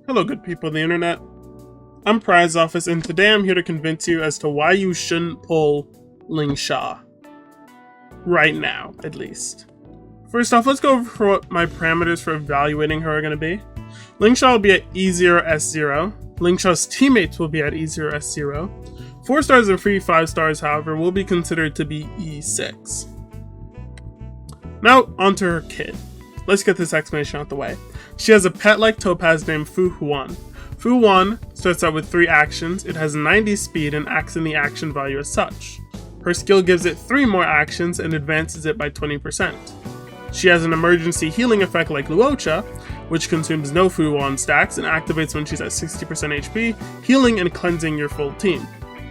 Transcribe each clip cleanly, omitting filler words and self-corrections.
Hello, good people of the internet. I'm Prize Office, and today I'm here to convince you as to why you shouldn't pull Lingsha. Right now, at least. First off, let's go over what my parameters for evaluating her are going to be. Lingsha will be at E0, S0. Lingsha's teammates will be at E0, S0. 4 stars and free 5 stars, however, will be considered to be E6. Now, onto her kit. Let's get this explanation out the way. She has a pet-like topaz named Fu Huan. Fu Huan starts out with 3 actions, it has 90 speed and acts in the action value as such. Her skill gives it 3 more actions and advances it by 20%. She has an emergency healing effect like Luocha, which consumes no Fu Huan stacks and activates when she's at 60% HP, healing and cleansing your full team.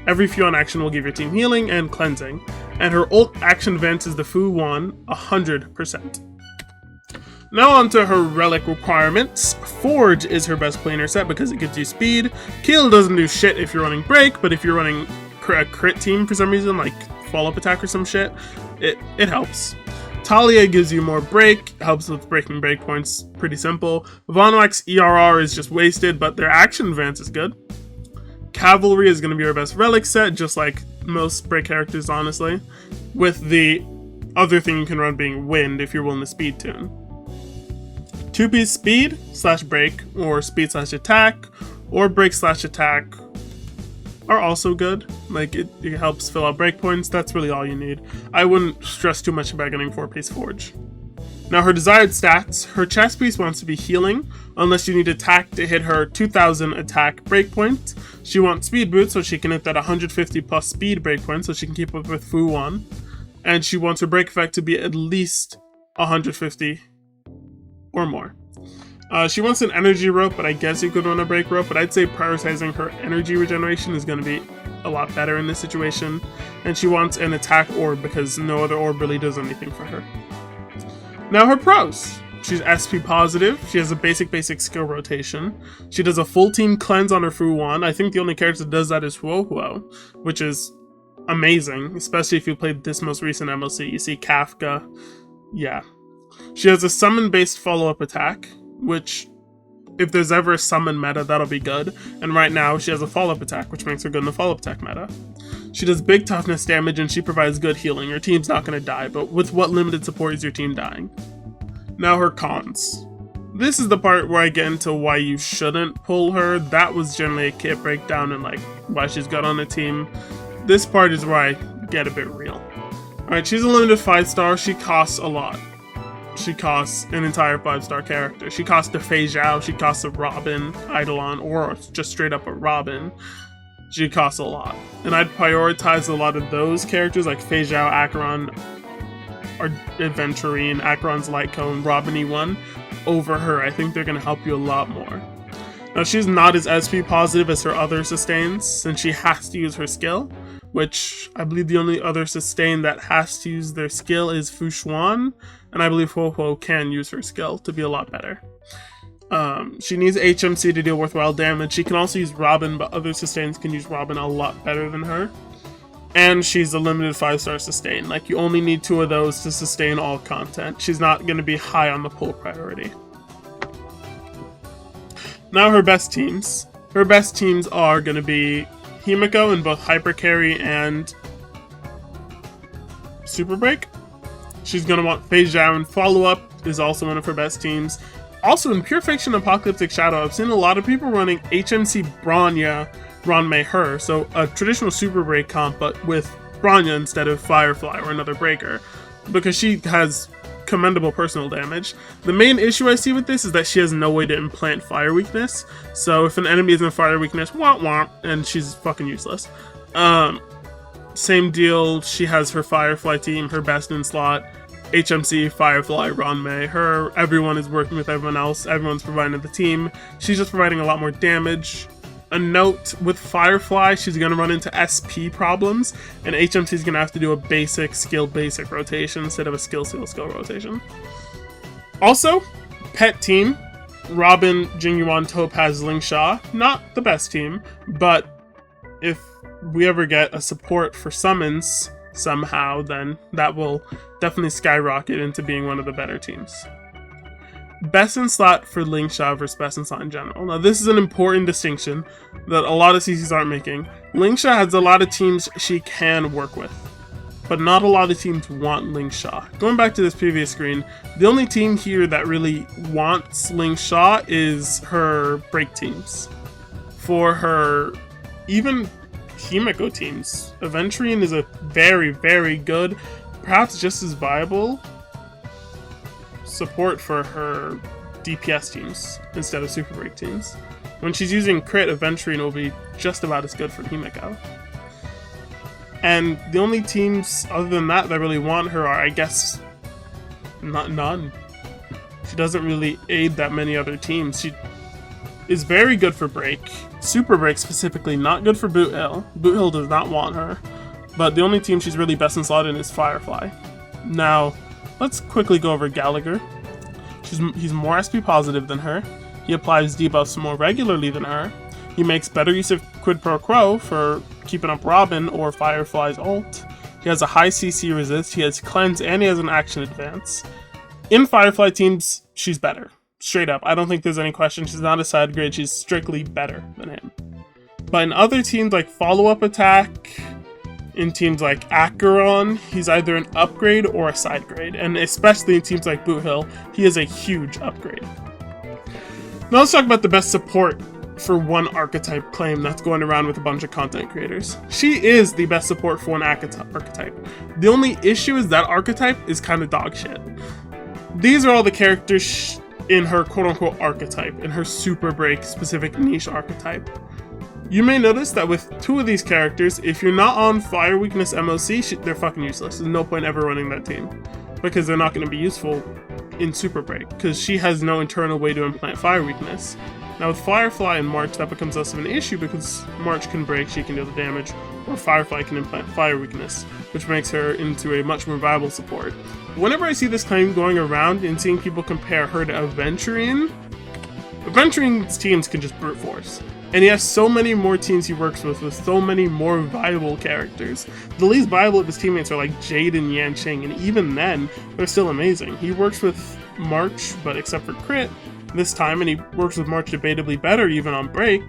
Every Fu Huan action will give your team healing and cleansing, and her ult action advances the Fu Huan 100%. Now onto her relic requirements. Forge is her best planar set because it gives you speed. Kill doesn't do shit if you're running break, but if you're running a crit team for some reason, like follow-up attack or some shit, it helps. Talia gives you more break, helps with breaking breakpoints, pretty simple. Vonwak's ERR is just wasted, but their action advance is good. Cavalry is going to be her best relic set, just like most break characters, honestly, with the other thing you can run being wind if you're willing to speed tune. 2-piece speed / break, or speed / attack, or break / attack are also good. Like, it helps fill out breakpoints, that's really all you need. I wouldn't stress too much about getting 4-piece forge. Now her desired stats, her chest piece wants to be healing, unless you need attack to hit her 2000 attack breakpoint. She wants speed boots so she can hit that 150 plus speed breakpoint so she can keep up with Fu Huan. And she wants her break effect to be at least 150 or more. She wants an energy rope, but I guess you could run a break rope, but I'd say prioritizing her energy regeneration is going to be a lot better in this situation. And she wants an attack orb because no other orb really does anything for her. Now her pros. She's SP positive, she has a basic skill rotation, she does a full team cleanse on her Fu Huan. I think the only character that does that is Huohuo, which is amazing, especially if you played this most recent MLC. You see Kafka, yeah. She has a summon-based follow-up attack, which, if there's ever a summon meta, that'll be good. And right now, she has a follow-up attack, which makes her good in the follow-up attack meta. She does big toughness damage, and she provides good healing. Your team's not going to die, but with what limited support is your team dying? Now her cons. This is the part where I get into why you shouldn't pull her. That was generally a kit breakdown and like why she's good on the team. This part is where I get a bit real. Alright, she's a limited 5-star, she costs a lot. She costs an entire 5-star character. She costs a Fei Zhao, she costs a Robin, Eidolon, or just straight up a Robin. She costs a lot. And I'd prioritize a lot of those characters like Fei Zhao, Acheron, or Aventurine, Acheron's Light Cone, Robin E1 over her. I think they're going to help you a lot more. Now she's not as SP positive as her other sustains since she has to use her skill, which I believe the only other sustain that has to use their skill is Fu Xuan, and I believe Huohuo can use her skill to be a lot better. She needs HMC to deal worthwhile damage. She can also use Robin, but other sustains can use Robin a lot better than her. And she's a limited 5-star sustain. Like, you only need 2 of those to sustain all content. She's not going to be high on the pull priority. Now her best teams. Her best teams are going to be Himiko in both Hyper Carry and Super Break. She's going to want Fei Zhao in Follow-Up is also one of her best teams. Also in Pure Fiction Apocalyptic Shadow, I've seen a lot of people running HMC Bronya, Ranmei Her, so a traditional Super Break comp, but with Bronya instead of Firefly or another breaker, because she has commendable personal damage. The main issue I see with this is that she has no way to implant Fire Weakness, so if an enemy is in Fire Weakness, wah wah, and she's fucking useless. Same deal, she has her Firefly team, her best in slot, HMC, Firefly, Ranmei Her, everyone is working with everyone else, everyone's providing the team, she's just providing a lot more damage. A note, with Firefly, she's going to run into SP problems, and HMC is going to have to do a basic rotation instead of a skill rotation. Also, pet team, Robin, Jingyuan, Topaz, Lingsha, not the best team, but if we ever get a support for summons somehow, then that will definitely skyrocket into being one of the better teams. best in slot for Lingsha versus best in slot in general. Now, this is an important distinction that a lot of CCs aren't making. Lingsha has a lot of teams she can work with, but not a lot of teams want Lingsha. Going back to this previous screen, the only team here that really wants Lingsha is her break teams. For her, even Himeko teams, Aventurine is a very, very good, perhaps just as viable support for her DPS teams instead of super break teams. When she's using crit, Aventurine will be just about as good for Himeko. And the only teams other than that really want her are, I guess, none. She doesn't really aid that many other teams. She is very good for break. Super break specifically, not good for Boot Hill. Boot Hill does not want her. But the only team she's really best in slot in is Firefly. Now, let's quickly go over Gallagher. He's more SP positive than her. He applies debuffs more regularly than her. He makes better use of Quid Pro Quo for keeping up Robin or Firefly's ult. He has a high CC resist, he has cleanse, and he has an action advance. In Firefly teams, she's better. Straight up, I don't think there's any question. She's not a side grade, she's strictly better than him. But in other teams like Follow-Up Attack, in teams like Acheron, he's either an upgrade or a side grade. And especially in teams like Boot Hill, he is a huge upgrade. Now let's talk about the best support for one archetype claim that's going around with a bunch of content creators. She is the best support for one archetype. The only issue is that archetype is kind of dog shit. These are all the characters in her quote-unquote archetype, in her super break specific niche archetype. You may notice that with two of these characters, if you're not on Fire Weakness MOC, they're fucking useless. There's no point ever running that team, because they're not going to be useful in Super Break, because she has no internal way to implant Fire Weakness. Now with Firefly and March, that becomes less of an issue because March can break, she can deal the damage, or Firefly can implant Fire Weakness, which makes her into a much more viable support. Whenever I see this claim going around and seeing people compare her to Aventurine, Aventurine's teams can just brute force. And he has so many more teams he works with so many more viable characters. The least viable of his teammates are like Jade and Yanqing, and even then, they're still amazing. He works with March, but except for crit this time, and he works with March debatably better even on break.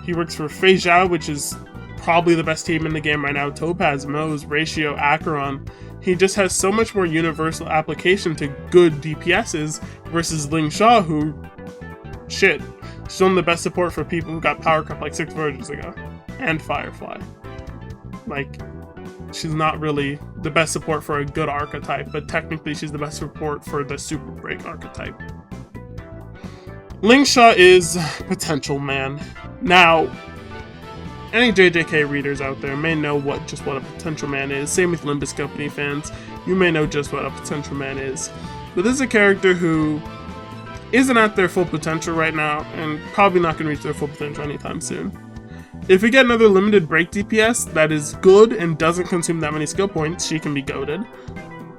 He works for Fei Zhao, which is probably the best team in the game right now, Topaz, Moze, Ratio, Acheron. He just has so much more universal application to good DPSs versus Lingsha, who, shit, she's only the best support for people who got power crept like 6 versions ago. And Firefly. Like, she's not really the best support for a good archetype, but technically she's the best support for the Super Break archetype. Lingsha is potential, man. Now, any JJK readers out there may know what a potential man is. Same with Limbus Company fans. You may know just what a potential man is. But this is a character who isn't at their full potential right now, and probably not going to reach their full potential anytime soon. If we get another limited break DPS that is good and doesn't consume that many skill points, she can be goated.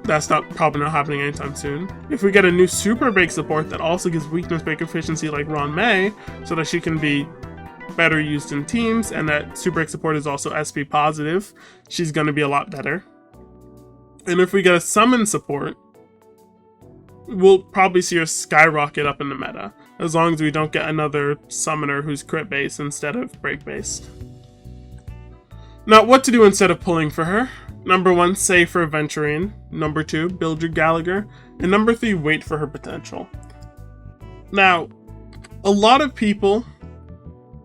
That's probably not happening anytime soon. If we get a new super break support that also gives weakness break efficiency like Ron May, so that she can be better used in teams, and that super break support is also SP positive, she's going to be a lot better. And if we get a summon support, we'll probably see her skyrocket up in the meta, as long as we don't get another summoner who's crit based instead of break based. Now, what to do instead of pulling for her? Number 1, save for Aventurine. Number 2, build your Gallagher. And number 3, wait for her potential. Now, a lot of people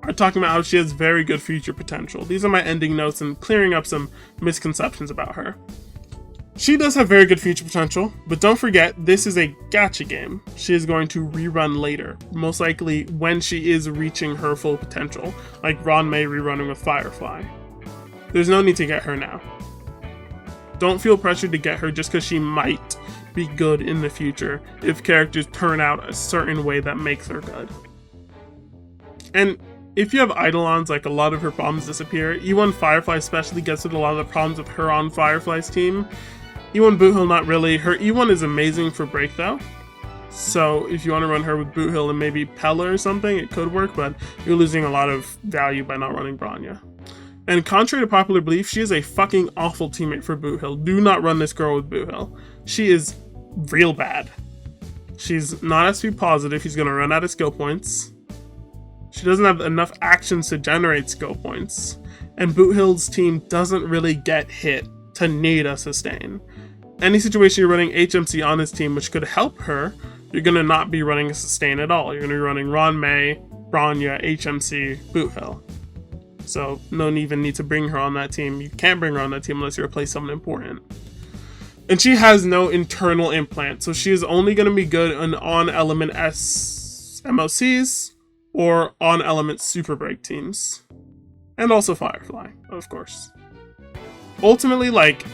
are talking about how she has very good future potential. These are my ending notes and clearing up some misconceptions about her. She does have very good future potential, but don't forget, this is a gacha game. She is going to rerun later, most likely when she is reaching her full potential, like Ron May rerunning with Firefly. There's no need to get her now. Don't feel pressured to get her just because she might be good in the future if characters turn out a certain way that makes her good. And if you have Eidolons, like, a lot of her problems disappear. E1 Firefly especially gets with a lot of the problems with her on Firefly's team. E1 Boot Hill, not really. Her E1 is amazing for break though. So if you want to run her with Boot Hill and maybe Pella or something, it could work, but you're losing a lot of value by not running Bronya. And contrary to popular belief, she is a fucking awful teammate for Boot Hill. Do not run this girl with Boot Hill. She is real bad. She's not SP positive. He's going to run out of skill points. She doesn't have enough actions to generate skill points. And Boothill's team doesn't really get hit to need a sustain. Any situation you're running HMC on his team, which could help her, you're going to not be running a sustain at all. You're going to be running Ron May, Bronya, HMC, Boothill. So no even need to bring her on that team. You can't bring her on that team unless you replace someone important. And she has no internal implant, so she is only going to be good on element S MOCs or on element super break teams. And also Firefly, of course. Ultimately, like,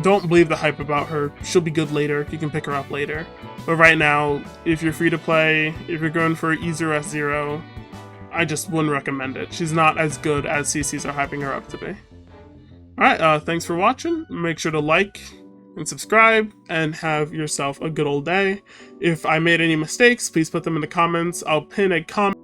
don't believe the hype about her. She'll be good later. You can pick her up later. But right now, if you're free to play, if you're going for E0 S0, I just wouldn't recommend it. She's not as good as CCs are hyping her up to be. Alright, thanks for watching. Make sure to like and subscribe, and have yourself a good old day. If I made any mistakes, please put them in the comments. I'll pin a comment